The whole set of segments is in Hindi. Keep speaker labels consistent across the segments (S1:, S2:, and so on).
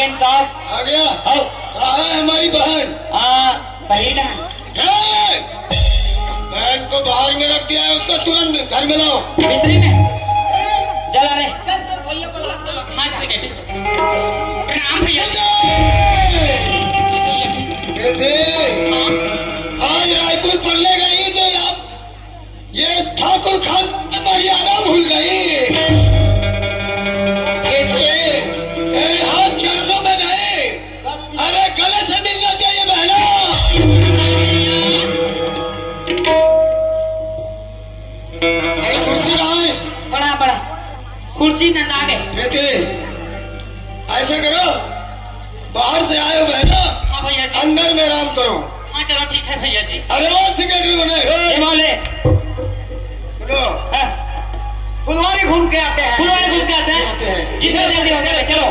S1: गए साहब।
S2: आ गया।
S1: आओ।
S2: कहाँ है हमारी बहन?
S1: बहन
S2: बहन को बाहर में रख दिया है, उसको तुरंत घर में लाओ।
S1: भीतरी में चला रे।
S3: हाँ प्रणाम भैया।
S2: बेटे आज रायपुर पढ़ने गई तो ये ठाकुर खान मर्यादा भूल गई। तेरे हाथ चरणों में नहीं, अरे गले से मिलना चाहिए बहना। अरे कुर्सी कहाँ है?
S1: बड़ा बड़ा कुर्सी नंदा गए।
S2: बेटे ऐसे करो, बाहर से आए हो बहना,
S3: हाँ भैया जी।
S2: अंदर में आराम करो।
S3: हाँ चलो ठीक है भैया जी।
S2: अरे वो सेक्रेटरी बने
S1: बोले
S2: सुनो,
S1: फुलवारी घूम के आते हैं। फुलवारी घूम के आते हैं। जितना जल्दी हो जाए चलो।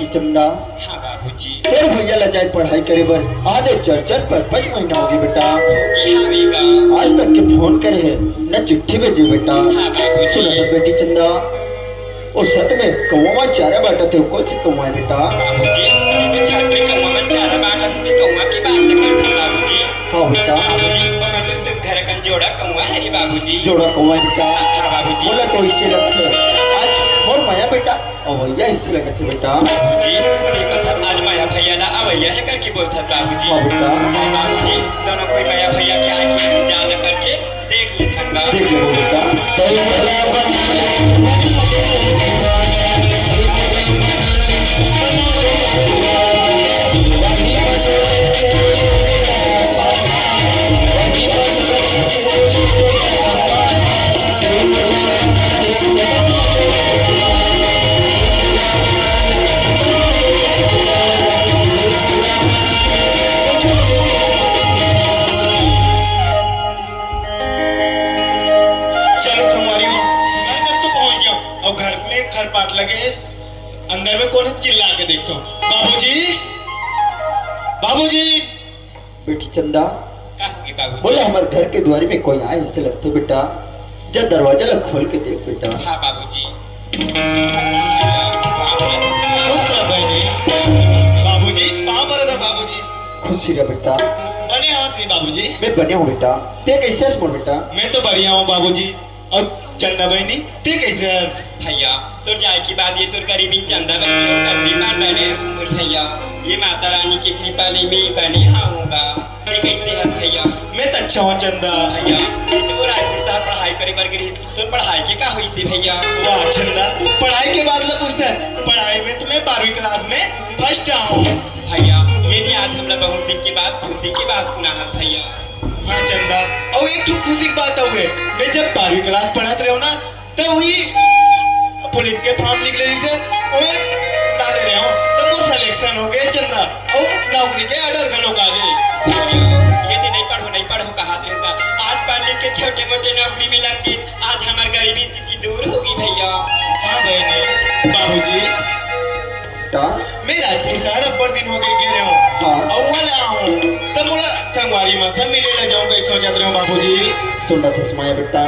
S4: चंदा
S3: हाँ बाबूजी।
S4: तोर भैया ला जाए पढ़ाई करे बर आधे 4-5 महीना हो गए बेटा। आज तक के फोन करे है न चिट्ठी भेजे बेटा।
S3: हाँ बाबूजी।
S4: सुनो तो बेटी चंदा, ओ सत में कौवा चारा बांटा थे, कौन सी कौवा है बेटा?
S3: बाबूजी ये छत में कौवा में चारा बांटा थे, कौवा की बात न करते बाबूजी।
S4: हाँ बेटा।
S3: बाबूजी वो मैं तो सिर्फ घर का जोड़ा कौवा है रे बाबूजी।
S4: जोड़ा कौवा है बेटा।
S3: हाँ बाबूजी।
S4: बोला तो इसे लगते आज और माया बेटा अवैया इसे लगे थे बेटा।
S3: बाबूजी देखो था आज माया भैया ला अवैया है करके बोलता बाबूजी।
S4: हाँ बेटा।
S3: चाहे बाबूजी दोनों कोई माया भैया के आके इंतजार न करके देख ले थंगा।
S4: देख लो बेटा।
S2: खरपाट लगे अंदर में कौन चिल्ला के देखो। बाबूजी बाबूजी।
S4: बेटी चंदा
S3: कहोगे बाबूजी?
S4: बोले हमारे घर के द्वार में कोई आए ऐसे लगते बेटा, जब दरवाजा लग खोल के देख बेटा।
S3: हाँ बाबूजी।
S2: बाबूजी कहाँ पर था बाबूजी?
S4: खुशी रहा बेटा।
S2: बने हाथ नहीं बाबूजी?
S4: मैं बने हूँ बेटा। ते कैसे मोर बेटा?
S2: मैं तो बढ़िया हूँ बाबूजी। और चंदा बहनी ते कैसे?
S3: भैया तो जाए की बात ये तो गरीबी चंदा बनी और कदरी मान बने मुझ भैया ये माता रानी की कृपा ले मैं बने आऊंगा। ये कैसे है भैया?
S2: मैं तो अच्छा हूँ चंदा।
S3: भैया ये तो रायपुर साहब पढ़ाई करे बर गई तो पढ़ाई के का हुई सी भैया?
S2: वाह चंदा, पढ़ाई के बाद ला पूछता है। पढ़ाई में तुम्हें 12वीं क्लास में फर्स्ट आऊँ।
S3: भैया ये भी आज हमने बहुत दिन के बाद खुशी की बात सुना है भैया।
S2: हाँ चंदा, और एक खुशी की बात हुए, मैं जब 12वीं क्लास पढ़ाते रहो ना तो वही पुलिस के फॉर्म निकले रही थे और डाले रहे हो तो वो सिलेक्शन हो गए चंदा और नौकरी के ऑर्डर घरों आ गए।
S3: ये तो नहीं पढ़ो कहा रहेगा। आज पढ़ लिख के छोटे मोटे नौकरी मिला के आज हमारी गरीबी स्थिति दूर होगी भैया।
S2: हाँ बहने बाबूजी मैं रायपुर शहर अब्बर दिन हो गए रहे हूँ।
S4: हाँ।
S2: और वहाँ ले आऊँ तो मुझे संगवारी मत मिले ले जाऊँगा एक सोचा रहे हो बाबूजी।
S4: सुनना था समाया बेटा,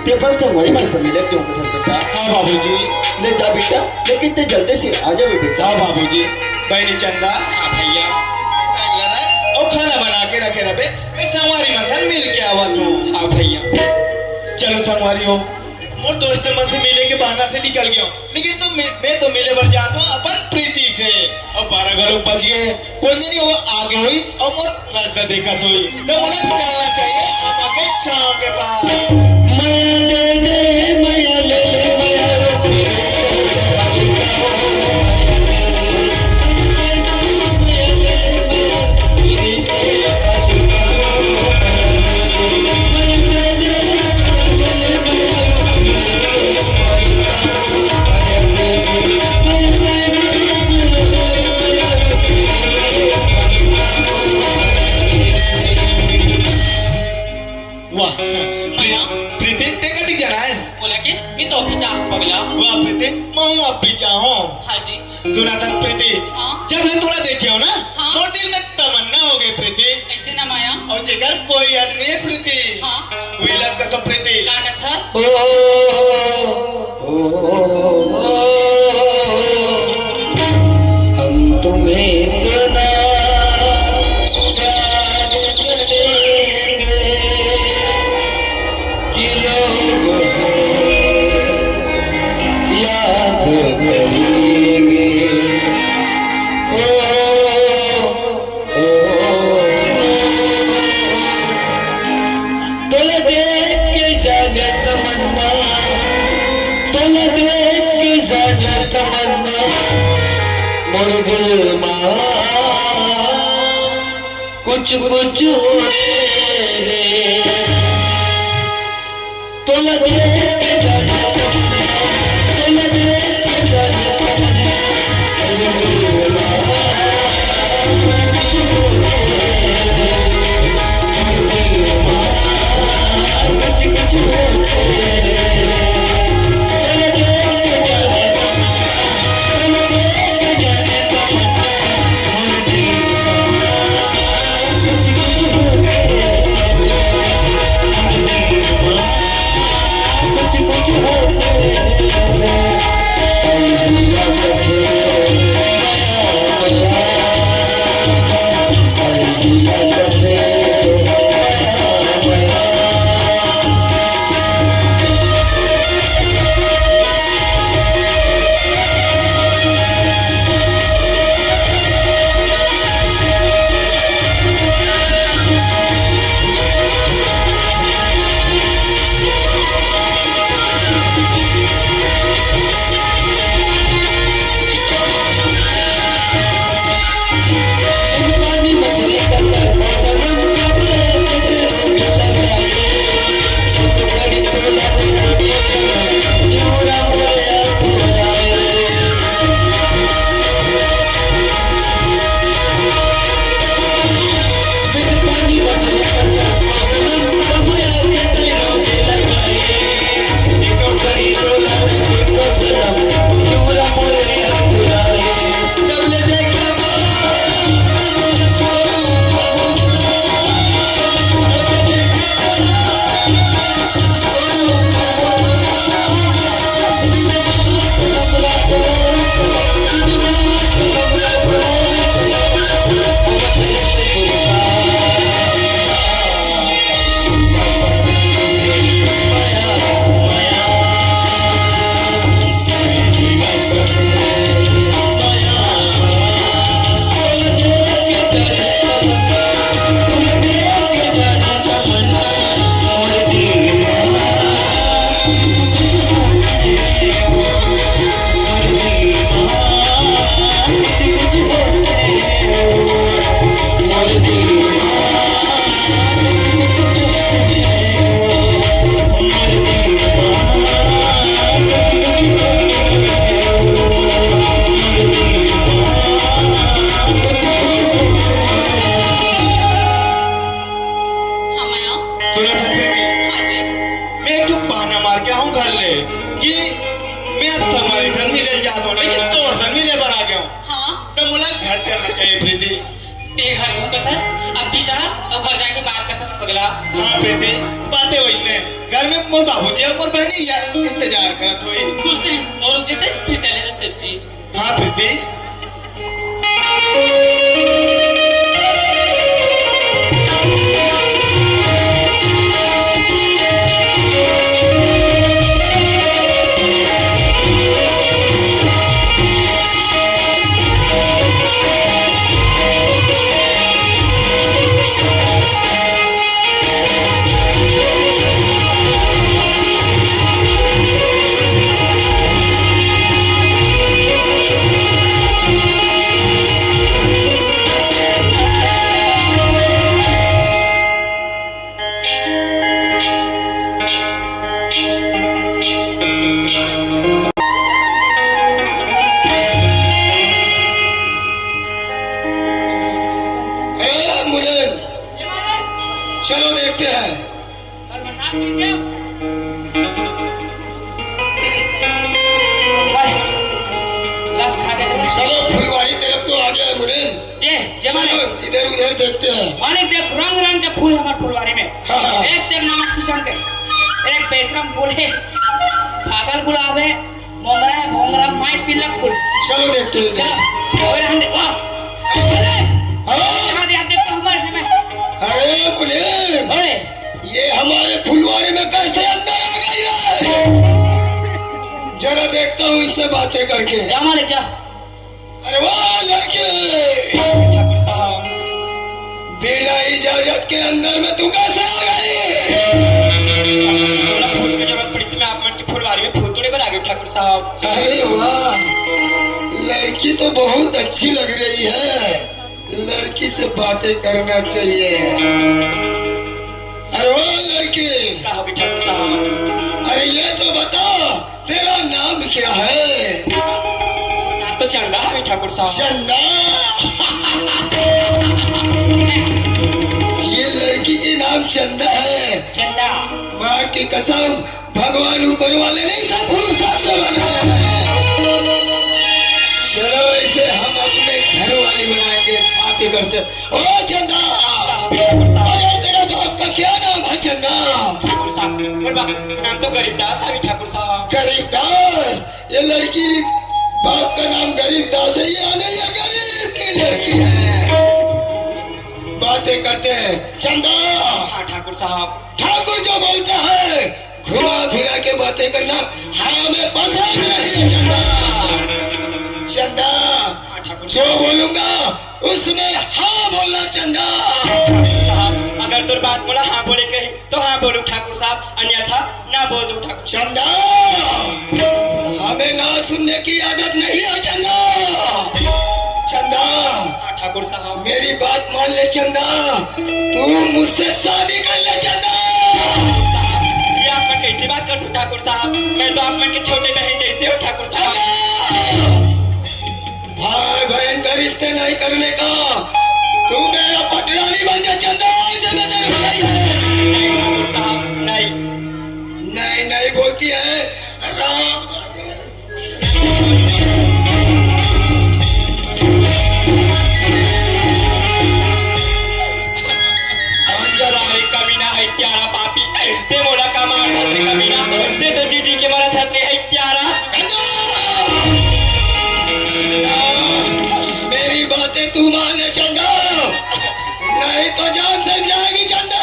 S4: ते बस संगवारी में से मिले क्यों बेटा?
S2: हाँ बाबूजी।
S4: ले जा बेटा, लेकिन ते जल्दी से आ जाओ बेटा।
S2: हाँ बाबूजी। बहनी चंदा।
S3: हाँ भैया।
S2: और खाना बना के रखे रहे, मैं संगवारी मत मिल के आवा तू।
S3: हाँ भैया।
S2: चलो संगवारी हो, मोर दोस्त मन से मिले के बहाना से निकल गया, लेकिन तो मैं तो मिले बर जाता हूँ अपन प्रीति से। और 12 घरों बच गए, कोई नहीं वो आगे हुई और मोर रास्ता देखा तो ही तो मुझे चलना चाहिए आपके छाव के पास। क्या है
S1: बोला किस मी तो भी चाह पगला
S2: वाह प्रीति मैं अब भी चाहूँ
S1: हाँ जी
S2: सुना था प्रीति
S1: हाँ।
S2: जब मैं थोड़ा देखी हो ना
S1: हाँ।
S2: मोर दिल में तमन्ना हो गई प्रीति
S1: ऐसे ना माया
S2: और जेकर कोई याद नहीं है प्रीति
S1: हाँ
S2: विलत का तो प्रीति
S1: का कथस
S4: हम तुम्हें इतना प्यार करेंगे कि लोग याद करेंगे। तोला देख के जाने तमन्ना, तोला देख के जाने तमन्ना, मोर दिल मां कुछ कुछ होने रे। तोला देख के जाने तमन्ना, तोला देख के जाने तमन्ना, मोर दिल मां कुछ कुछ होने रे। मोर दिल मां कुछ कुछ होने रे। तोला देख के जाने तमन्ना,
S1: ते घर जाऊन कथस अभी जास और घर जाके बात कथस पगला।
S2: हाँ प्रीति बातें वही ने घर में मोर बाबूजी और बहनी यार इंतजार करत हुई
S1: कुछ टाइम और जेते फिर चले जाते जी।
S2: हाँ प्रीति चलो देखते हैं।
S1: चलो
S2: इधर उधर देखते हैं।
S1: मालिक देख रंग रंग के फूल हमारे फुलवारी में।
S2: हाँ।
S1: एक से एक नाम किस्म के, एक बेशरम फूल है, पागल गुलाब है, मोगरा है, भोंगरा, माई पिल्ला फूल।
S2: चलो देखते हैं।
S1: चलो और हम वाह
S2: हाँ।
S1: देखते हमारे में।
S2: अरे पुलिस,
S1: ओए
S2: ये हमारे फुलवारी में कैसे अंदर आ गई है? जरा देखता हूँ इससे बातें करके।
S1: जा मालिक जा।
S2: अरे वाह लड़के,
S3: ठाकुर साहब
S2: बिना इजाजत के अंदर में तू कैसे आ गई?
S3: बोला फूल की जरूरत पड़ी तो मैं आप मन की फुलवारी में फूल तोड़े पर आ गए ठाकुर साहब।
S2: अरे वाह, लड़की तो बहुत अच्छी लग रही है, लड़की से बातें करना चाहिए। अरे वाह लड़की,
S3: कहा भी ठाकुर साहब।
S2: अरे ये तो बता तेरा नाम क्या है?
S3: तो चंदा है ठाकुर साहब।
S2: चंदा। ये लड़की के नाम चंदा है।
S1: चंदा
S2: माँ की कसम, भगवान ऊपर वाले नहीं सब फूल साथ में बनाया है। चलो इसे हम अपने घर वाली बनाएंगे, बातें करते। ओ चंदा, अरे तेरा बाप का क्या नाम है? चंदा।
S3: ठाकुर साहब मेरे बाप नाम तो गरीबदास था ठाकुर साहब।
S2: गरीबदास? ये लड़की बाप का नाम गरीबदास है या नहीं? ये गरीब की लड़की है। बातें करते हैं। चंदा।
S3: हाँ ठाकुर साहब।
S2: ठाकुर जो बोलता है घुमा फिरा के बातें करना हमें पसंद नहीं है। चंदा, चंदा,
S3: हाँ ठाकुर
S2: जो बोलूंगा उसमें हाँ बोलना। चंदा।
S3: साहब अगर तुर बात बोला हाँ बोले कही तो हाँ बोलू ठाकुर साहब, अन्यथा ना बोल दू ठाकुर।
S2: चंदा, हमें ना सुनने की आदत नहीं है। चंदा, चंदा,
S3: हाँ ठाकुर साहब।
S2: मेरी बात मान ले। चंदा, तू मुझसे शादी कर ले। चंदा,
S3: ये आप मन कैसे बात करते हो ठाकुर साहब? मैं तो आप मन के छोटे बहन जैसे हो ठाकुर साहब।
S2: भाई बहन का रिश्ते नहीं करने का, तू मेरा पटरानी बन जा। चंदा, इसे मैं तेरे भाई है।
S3: नहीं ठाकुर साहब नहीं।
S2: नहीं नहीं बोलती है। राम
S3: कमीना है त्यारा पापी ते मोला का मार था कमीना ते तो जीजी के मारा था है त्यारा।
S2: मेरी बातें तू मान ले। चंदा, नहीं तो जान से जाएगी। चंदा,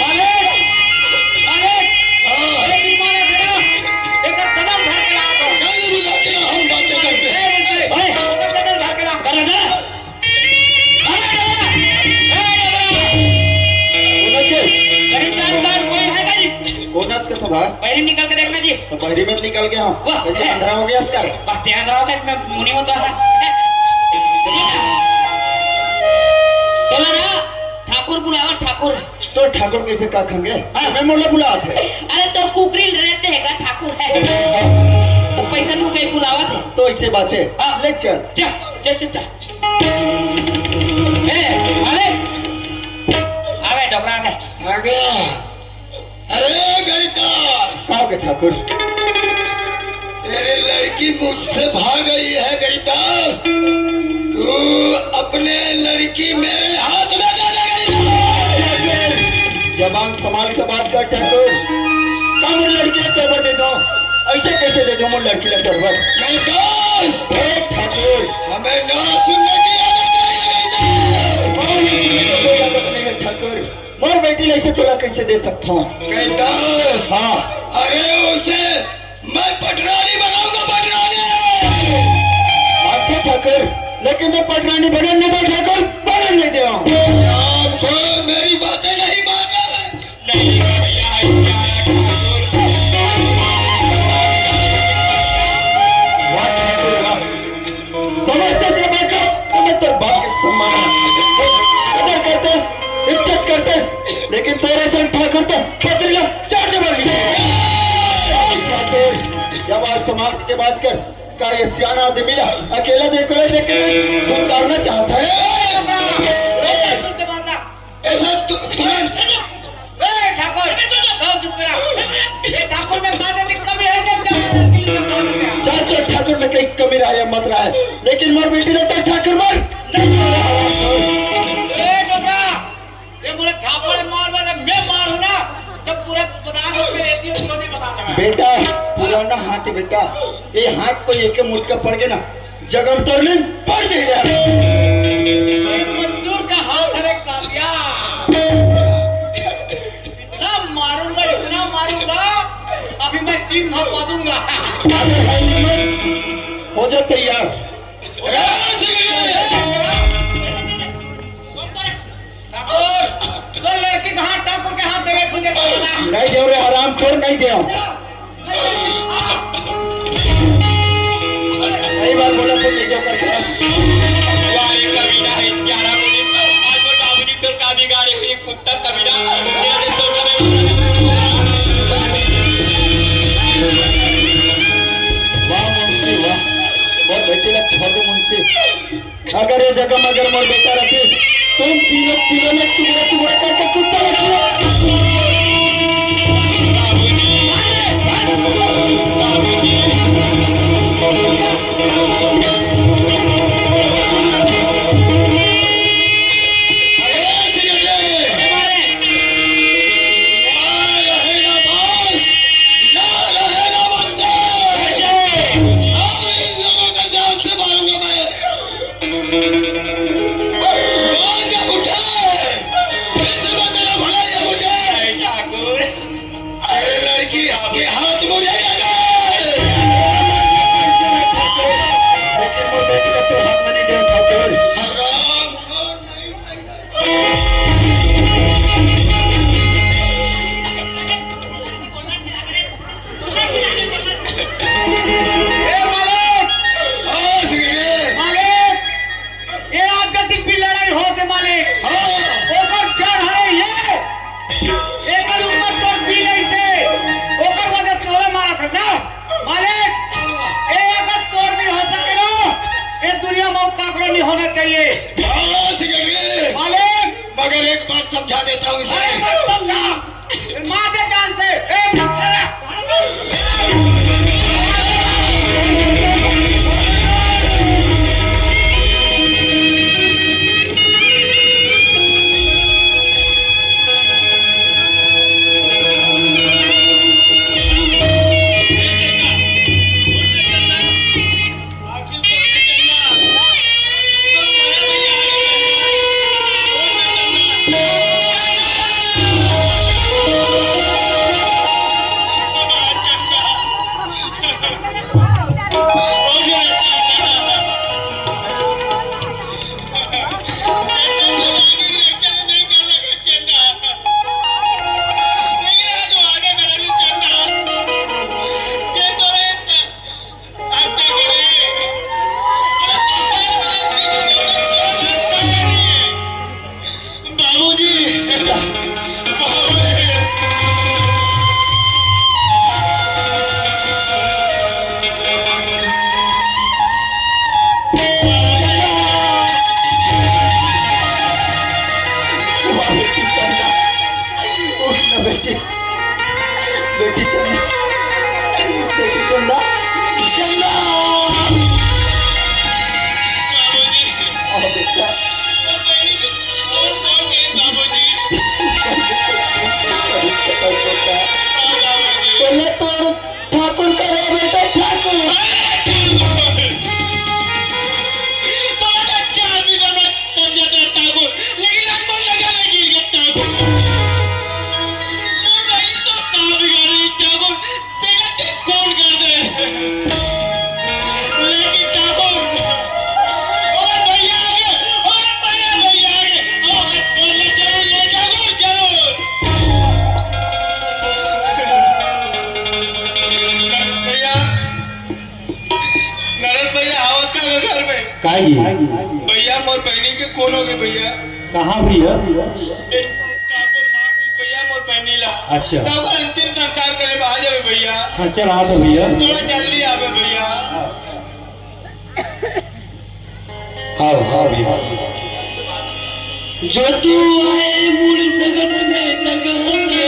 S1: मालिक मालिक
S2: हाँ,
S1: एक माने बेटा एक दबल धर के ला दो।
S2: चल बुला के ला, हम बातें करते हैं।
S1: ओए दबल धर के ला कर ले।
S4: बोनस का सुबह
S1: पहले निकल के देखना जी।
S4: तो बहरी में निकल गया हूँ।
S1: वाह,
S4: कैसे
S1: है।
S4: अंधेरा हो गया इसका?
S1: बस ध्यान रहोगे इसमें मुनि होता है। बोला ना ठाकुर बुलाओ ठाकुर।
S4: तो ठाकुर कैसे का खंगे?
S1: हाँ।
S4: मैं मोला बुला थे।
S1: अरे तो कुकरी रहते हैं का ठाकुर है। वो पैसा तू कहीं बुलावा थे।
S4: तो ऐसे बातें
S1: हाँ।
S4: ले चल।
S1: चल चल चल चल। मालिक आ गए डोबरा आ गए।
S2: आ गया। अरे गरीबदास,
S4: आओ के ठाकुर।
S2: तेरी लड़की मुझसे भाग गई है। गरीबदास, तू अपने लड़की मेरे हाथ में दे दे। गरीबदास,
S4: जबान संभाल के बात कर ठाकुर। कम लड़की ले तेवर दे दो। ऐसे कैसे दे दो मोर लड़की ले तेवर?
S2: गरीबदास,
S4: ठाकुर
S2: हमें ना सुनने की आदत नहीं है।
S4: कोई आदत नहीं है ठाकुर। मोर बेटी ऐसे तोला कैसे दे सकता हूँ?
S2: गरीबदास,
S4: हाँ।
S2: अरे उसे मैं पटरानी बनाऊंगा। पटरानी।
S4: अच्छा ठाकुर, लेकिन मैं पटरानी बनने दो ठाकुर, बनने दो।
S2: आपको मेरी बातें नहीं मानना है।
S3: नहीं क्या है
S4: वाह ठाकुर वाह, समझते थे मैं तो मैं तो बाप के सम्मान कदर करते इज्जत करते, लेकिन तोरे से ठाकुर तो पत्रिका चार जबर ठाकुर। जब आज समाज के बात कर का ये सियाना आदमी मिला अकेला देखो देख के उतारना चाहता है।
S2: ऐसा तुरंत
S1: ठाकुर चुप करा। ये ठाकुर में कमी है
S4: से कहीं कमी रहा या मत रहा है, लेकिन मोर बेटी रहता ठाकुर मार नहीं हो रहा
S1: ए डोबरा, ये मुझे झापड़ मार मैं मारूं ना जब पूरे पदार्थ पे रहती है तो नहीं बताता मैं।
S4: बेटा पुराना हाथ है बेटा, ये हाथ को एक मुटका पड़ गया ना जगम तोड़ने पड़ जाएगा।
S1: मजदूर का हाथ है कातिया, इतना मारूंगा अभी मैं 3 भाव पा दूंगा।
S4: हो जा तैयार।
S1: तो लड़की कहाँ ठाकुर के हाथ देवे खुदे को बता।
S4: नहीं दे रे आराम खोर नहीं दे। कई बार बोला तो ले जाओ करके
S3: वारे कमीना है त्यारा बोले आज वो बाबूजी तो का बिगाड़े हुए कुत्ता कमीना तेरा देश तो कमे
S4: वाह मुंशी वाह, बहुत बेटी लग छोड़ दे मुंशी। अगर ये जगह में अगर मोर बेटा रहती तुम तीनों में टुकड़ा करके कुत्ता रखिए।
S3: बाबूजी
S1: होना चाहिए मालिक,
S3: मगर एक बार समझा देता हूँ इसे।
S1: समझा मार दे जान से।
S2: भैया मोर बहनी के कौन हो गए भैया?
S4: कहाँ भैया?
S2: भैया मोर बहनी ला।
S4: अच्छा
S2: अंतिम संस्कार करे आ जावे भैया।
S4: हाँ चल आ तो भैया,
S2: थोड़ा जल्दी आवे भैया।
S4: हाँ भैया।
S1: जो तू आए मुड़ सगन में जगह से